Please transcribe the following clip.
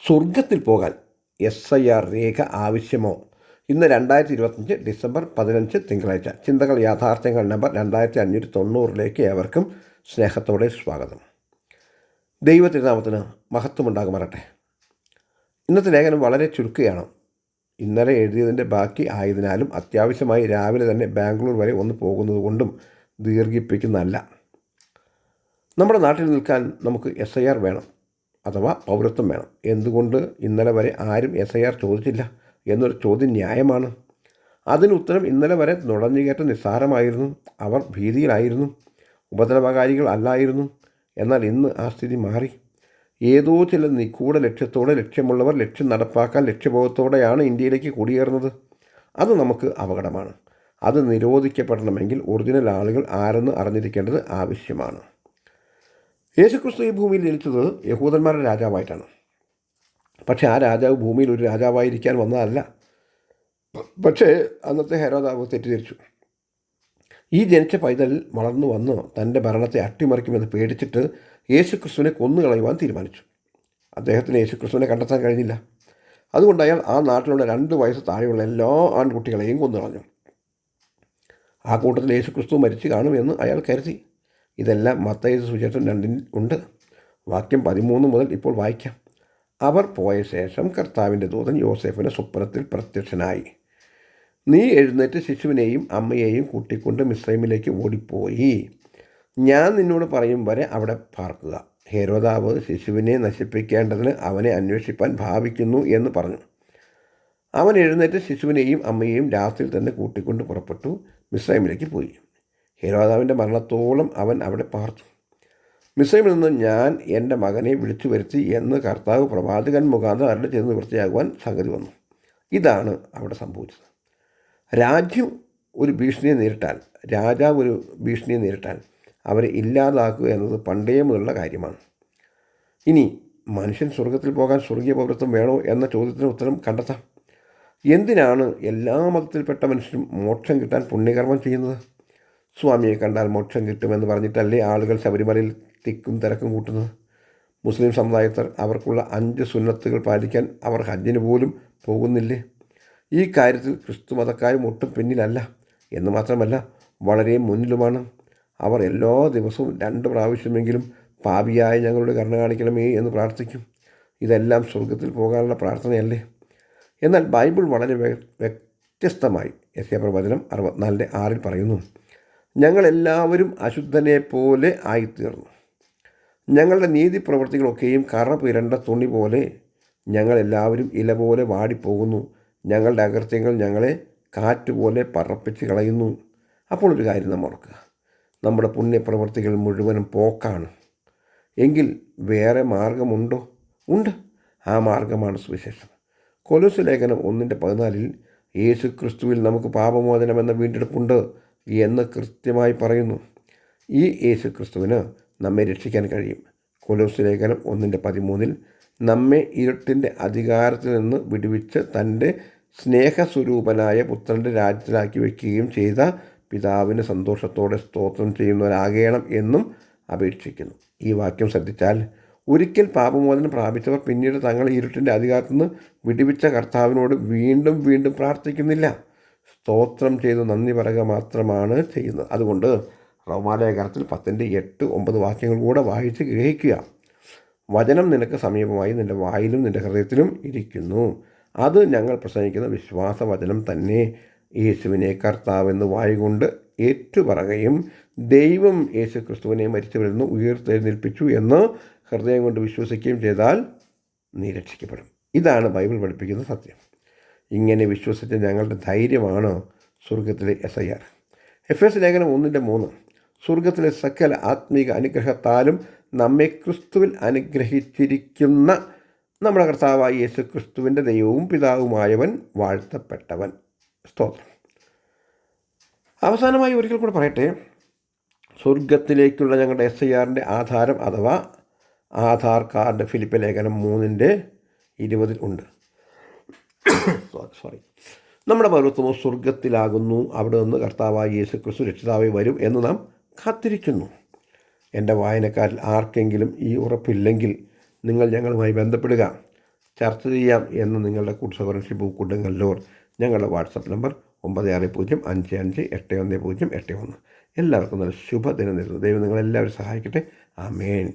സ്വർഗത്തിൽ പോകാൻ SIR രേഖ ആവശ്യമോ? ഇന്ന് 2025 ഡിസംബർ 15 തിങ്കളാഴ്ച. ചിന്തകൾ യാഥാർത്ഥ്യങ്ങൾ നമ്പർ 2590 ഏവർക്കും സ്നേഹത്തോടെ സ്വാഗതം. ദൈവതിരുനാമത്തിന് മഹത്വമുണ്ടാകുമാറട്ടെ. ഇന്നത്തെ ലേഖനം വളരെ ചുരുക്കുകയാണ്. ഇന്നലെ എഴുതിയതിൻ്റെ ബാക്കി ആയതിനാലും അത്യാവശ്യമായി രാവിലെ തന്നെ ബാംഗ്ലൂർ വരെ ഒന്ന് പോകുന്നത് കൊണ്ടും ദീർഘിപ്പിക്കുന്നതല്ല. നമ്മുടെ നാട്ടിൽ നിൽക്കാൻ നമുക്ക് SIR വേണം, അഥവാ പൗരത്വം വേണം. എന്തുകൊണ്ട് ഇന്നലെ വരെ ആരും SIR ചോദിച്ചില്ല എന്നൊരു ചോദ്യം ന്യായമാണ്. അതിന് ഉത്തരം ഇന്നലെ വരെ നുഴഞ്ഞുകയറ്റം നിസ്സാരമായിരുന്നു. അവർ ഭീതിയിലായിരുന്നു, ഉപദ്രവകാരികൾ അല്ലായിരുന്നു. എന്നാൽ ഇന്ന് ആ സ്ഥിതി മാറി. ഏതോ ചില നിഗൂഢ ലക്ഷ്യത്തോടെ ലക്ഷ്യമുള്ളവർ ലക്ഷ്യം നടപ്പാക്കാൻ ലക്ഷ്യബോധത്തോടെയാണ് ഇന്ത്യയിലേക്ക് കുടിയേറുന്നത്. അത് നമുക്ക് അപകടമാണ്. അത് നിരോധിക്കപ്പെടണമെങ്കിൽ ഒറിജിനൽ ആളുകൾ ആരെന്ന് അറിഞ്ഞിരിക്കേണ്ടത് ആവശ്യമാണ്. യേശുക്രിസ്തു ഈ ഭൂമിയിൽ ജനിച്ചത് യഹൂദന്മാരുടെ രാജാവായിട്ടാണ്. പക്ഷേ ആ രാജാവ് ഭൂമിയിൽ ഒരു രാജാവായിരിക്കാൻ വന്നതല്ല. പക്ഷേ അന്നത്തെ ഹെരോദാവ് തെറ്റിദ്ധരിച്ചു. ഈ ജനിച്ച പൈതൽ വളർന്നു വന്ന് തൻ്റെ ഭരണത്തെ അട്ടിമറിക്കുമെന്ന് പേടിച്ചിട്ട് യേശുക്രിസ്തുവിനെ കൊന്നുകളയുവാൻ തീരുമാനിച്ചു. അദ്ദേഹത്തിന് യേശുക്രിസ്തുവിനെ കണ്ടെത്താൻ കഴിഞ്ഞില്ല. അതുകൊണ്ട് അയാൾ ആ നാട്ടിലുള്ള 2 വയസ്സ് താഴെയുള്ള എല്ലാ ആൺകുട്ടികളെയും കൊന്നുകളഞ്ഞു. ആ കൂട്ടത്തിൽ യേശുക്രിസ്തു മരിച്ചു കാണുമെന്ന് അയാൾ കരുതി. ഇതെല്ലാം മത്തായി സുവിശേഷം 2 ഉണ്ട്. വാക്യം 13 മുതൽ ഇപ്പോൾ വായിക്കാം. അവർ പോയ ശേഷം കർത്താവിൻ്റെ ദൂതൻ യോസേഫിന് സ്വപ്നത്തിൽ പ്രത്യക്ഷനായി. നീ എഴുന്നേറ്റ് ശിശുവിനെയും അമ്മയെയും കൂട്ടിക്കൊണ്ട് മിസ്രൈമിലേക്ക് ഓടിപ്പോയി. ഞാൻ നിന്നോട് പറയും വരെ അവിടെ പാർക്കുക. ഹെരോദാവ് ശിശുവിനെ നശിപ്പിക്കേണ്ടതിന് അവനെ അന്വേഷിപ്പാൻ ഭാവിക്കുന്നു എന്ന് പറഞ്ഞു. അവൻ എഴുന്നേറ്റ് ശിശുവിനെയും അമ്മയെയും രാത്രിയിൽ തന്നെ കൂട്ടിക്കൊണ്ട് പുറപ്പെട്ടു മിസ്രൈമിലേക്ക് പോയി. ഹെരോദാവിൻ്റെ മരണത്തോളം അവൻ അവിടെ പാർത്തു. മിസ്രൈമിൽ നിന്ന് ഞാൻ എൻ്റെ മകനെ വിളിച്ചു വരുത്തി എന്ന് കർത്താവ് പ്രവാചകൻ മുഖാന്തരം അരുളി ചെയ്ത് നിവൃത്തിയാകുവാൻ സംഗതി വന്നു. ഇതാണ് അവിടെ സംഭവിച്ചത്. രാജ്യം ഒരു ഭീഷണിയെ നേരിട്ടാൽ, രാജാവ് ഒരു ഭീഷണിയെ നേരിട്ടാൽ അവരെ ഇല്ലാതാക്കുക എന്നത് പണ്ടേ മുതലുള്ള കാര്യമാണ്. ഇനി മനുഷ്യൻ സ്വർഗത്തിൽ പോകാൻ സ്വർഗീയ പൗരത്വം വേണോ എന്ന ചോദ്യത്തിന് ഉത്തരം കണ്ടെത്താം. എന്തിനാണ് എല്ലാ മതത്തിൽപ്പെട്ട മനുഷ്യരും മോക്ഷം കിട്ടാൻ പുണ്യകർമ്മം ചെയ്യുന്നത്? സ്വാമിയെ കണ്ടാൽ മോക്ഷം കിട്ടുമെന്ന് പറഞ്ഞിട്ടല്ലേ ആളുകൾ ശബരിമലയിൽ തിക്കും തിരക്കും കൂട്ടുന്നത്? മുസ്ലിം സമുദായത്തിൽ അവർക്കുള്ള 5 സുന്നത്തുകൾ പാലിക്കാൻ അവർ ഹജ്ജിന് പോലും പോകുന്നില്ലേ? ഈ കാര്യത്തിൽ ക്രിസ്തു മതക്കാരും ഒട്ടും പിന്നിലല്ല എന്ന് മാത്രമല്ല, വളരെ മുന്നിലുമാണ്. അവർ എല്ലാ ദിവസവും 2 പ്രാവശ്യമെങ്കിലും പാപിയായ ഞങ്ങളുടെ കരുണ കാണിക്കണമേ എന്ന് പ്രാർത്ഥിക്കും. ഇതെല്ലാം സ്വർഗത്തിൽ പോകാനുള്ള പ്രാർത്ഥനയല്ലേ? എന്നാൽ ബൈബിൾ വളരെ വ്യത്യസ്തമായി യെശയ്യാപ്രവചനം 64:6 പറയുന്നു, ഞങ്ങളെല്ലാവരും അശുദ്ധനെ പോലെ ആയിത്തീർന്നു. ഞങ്ങളുടെ നീതി പ്രവൃത്തികളൊക്കെയും കറ പുരണ്ട തുണി പോലെ, ഞങ്ങളെല്ലാവരും ഇല പോലെ വാടിപ്പോകുന്നു. ഞങ്ങളുടെ അകൃത്യങ്ങൾ ഞങ്ങളെ കാറ്റുപോലെ പറപ്പിച്ച് കളയുന്നു. അപ്പോൾ ഒരു കാര്യം നാം ഓർക്കുക, നമ്മുടെ പുണ്യപ്രവൃത്തികൾ മുഴുവനും പോക്കാണ്. എങ്കിൽ വേറെ മാർഗമുണ്ടോ? ഉണ്ട്. ആ മാർഗമാണ് സുവിശേഷം. കൊലോസ്യ ലേഖനം 1:14 യേശു ക്രിസ്തുവിൽ നമുക്ക് പാപമോചനമെന്ന വീണ്ടെടുപ്പുണ്ട് എന്ന് കൃത്യമായി പറയുന്നു. ഈ യേശു ക്രിസ്തുവിന് നമ്മെ രക്ഷിക്കാൻ കഴിയും. കൊലോസ്യ ലേഖനം 1:13 നമ്മെ ഇരുട്ടിൻ്റെ അധികാരത്തിൽ നിന്ന് വിടുവിച്ച് തൻ്റെ സ്നേഹസ്വരൂപനായ പുത്രൻ്റെ രാജ്യത്തിലാക്കി വയ്ക്കുകയും ചെയ്ത പിതാവിന് സന്തോഷത്തോടെ സ്തോത്രം ചെയ്യുന്നവരാകണം എന്നും അപേക്ഷിക്കുന്നു. ഈ വാക്യം ശ്രദ്ധിച്ചാൽ, ഒരിക്കൽ പാപമോചനം പ്രാപിച്ചവർ പിന്നീട് തങ്ങൾ ഇരുട്ടിൻ്റെ അധികാരത്തിൽ നിന്ന് വിടുവിച്ച കർത്താവിനോട് വീണ്ടും വീണ്ടും പ്രാർത്ഥിക്കുന്നില്ല, സ്തോത്രം ചെയ്ത് നന്ദി പറയുക മാത്രമാണ് ചെയ്യുന്നത്. അതുകൊണ്ട് റോമാലേഖനത്തിൽ 10:8-9 വാക്യങ്ങൾ കൂടെ വായിച്ച് ഗ്രഹിക്കുക. വചനം നിനക്ക് സമീപമായി നിൻ്റെ വായിലും നിൻ്റെ ഹൃദയത്തിലും ഇരിക്കുന്നു. അത് ഞങ്ങൾ പ്രസംഗിക്കുന്ന വിശ്വാസവചനം തന്നെ. യേശുവിനെ കർത്താവെന്ന് വായുകൊണ്ട് ഏറ്റുപറയുകയും ദൈവം യേശു ക്രിസ്തുവിനെ മരിച്ചവരിൽ നിന്ന് ഉയർത്തെഴുന്നേൽപ്പിച്ചു എന്ന് ഹൃദയം കൊണ്ട് വിശ്വസിക്കുകയും ചെയ്താൽ നീ രക്ഷിക്കപ്പെടും. ഇതാണ് ബൈബിൾ പഠിപ്പിക്കുന്ന സത്യം. ഇങ്ങനെ വിശ്വസിച്ച ഞങ്ങളുടെ ധൈര്യമാണ് സ്വർഗത്തിലെ SIR. എഫേസ്യ ലേഖനം 1:3 സ്വർഗത്തിലെ സകല ആത്മീക അനുഗ്രഹത്താലും നമ്മെ ക്രിസ്തുവിൽ അനുഗ്രഹിച്ചിരിക്കുന്ന നമ്മുടെ കർത്താവായ യേശു ക്രിസ്തുവിൻ്റെ ദൈവവും പിതാവുമായവൻ വാഴ്ത്തപ്പെട്ടവൻ. സ്തോത്രം. അവസാനമായി ഒരിക്കൽ കൂടെ പറയട്ടെ, സ്വർഗത്തിലേക്കുള്ള ഞങ്ങളുടെ SIRൻ്റെ ആധാരം അഥവാ ആധാർ കാർഡ് ഫിലിപ്പ് ലേഖനം 3:20 ഉണ്ട്. നമ്മുടെ പൗരത്വമോ സ്വർഗത്തിലാകുന്നു. അവിടെ നിന്ന് കർത്താവായ യേശു ക്രിസ്തു രക്ഷിതാവായി വരും എന്ന് നാം കാത്തിരിക്കുന്നു. എൻ്റെ വായനക്കാരിൽ ആർക്കെങ്കിലും ഈ ഉറപ്പില്ലെങ്കിൽ നിങ്ങൾ ഞങ്ങളുമായി ബന്ധപ്പെടുക. ചർച്ച ചെയ്യാം എന്ന് നിങ്ങളുടെ സഹോദരൻ ഷിബു കൊടുങ്ങല്ലൂർ. ഞങ്ങളുടെ വാട്സപ്പ് നമ്പർ 9605558101. എല്ലാവർക്കും നല്ല ശുഭദിനം നേരുന്നു. ദൈവം നിങ്ങളെല്ലാവരും സഹായിക്കട്ടെ. ആമേൻ.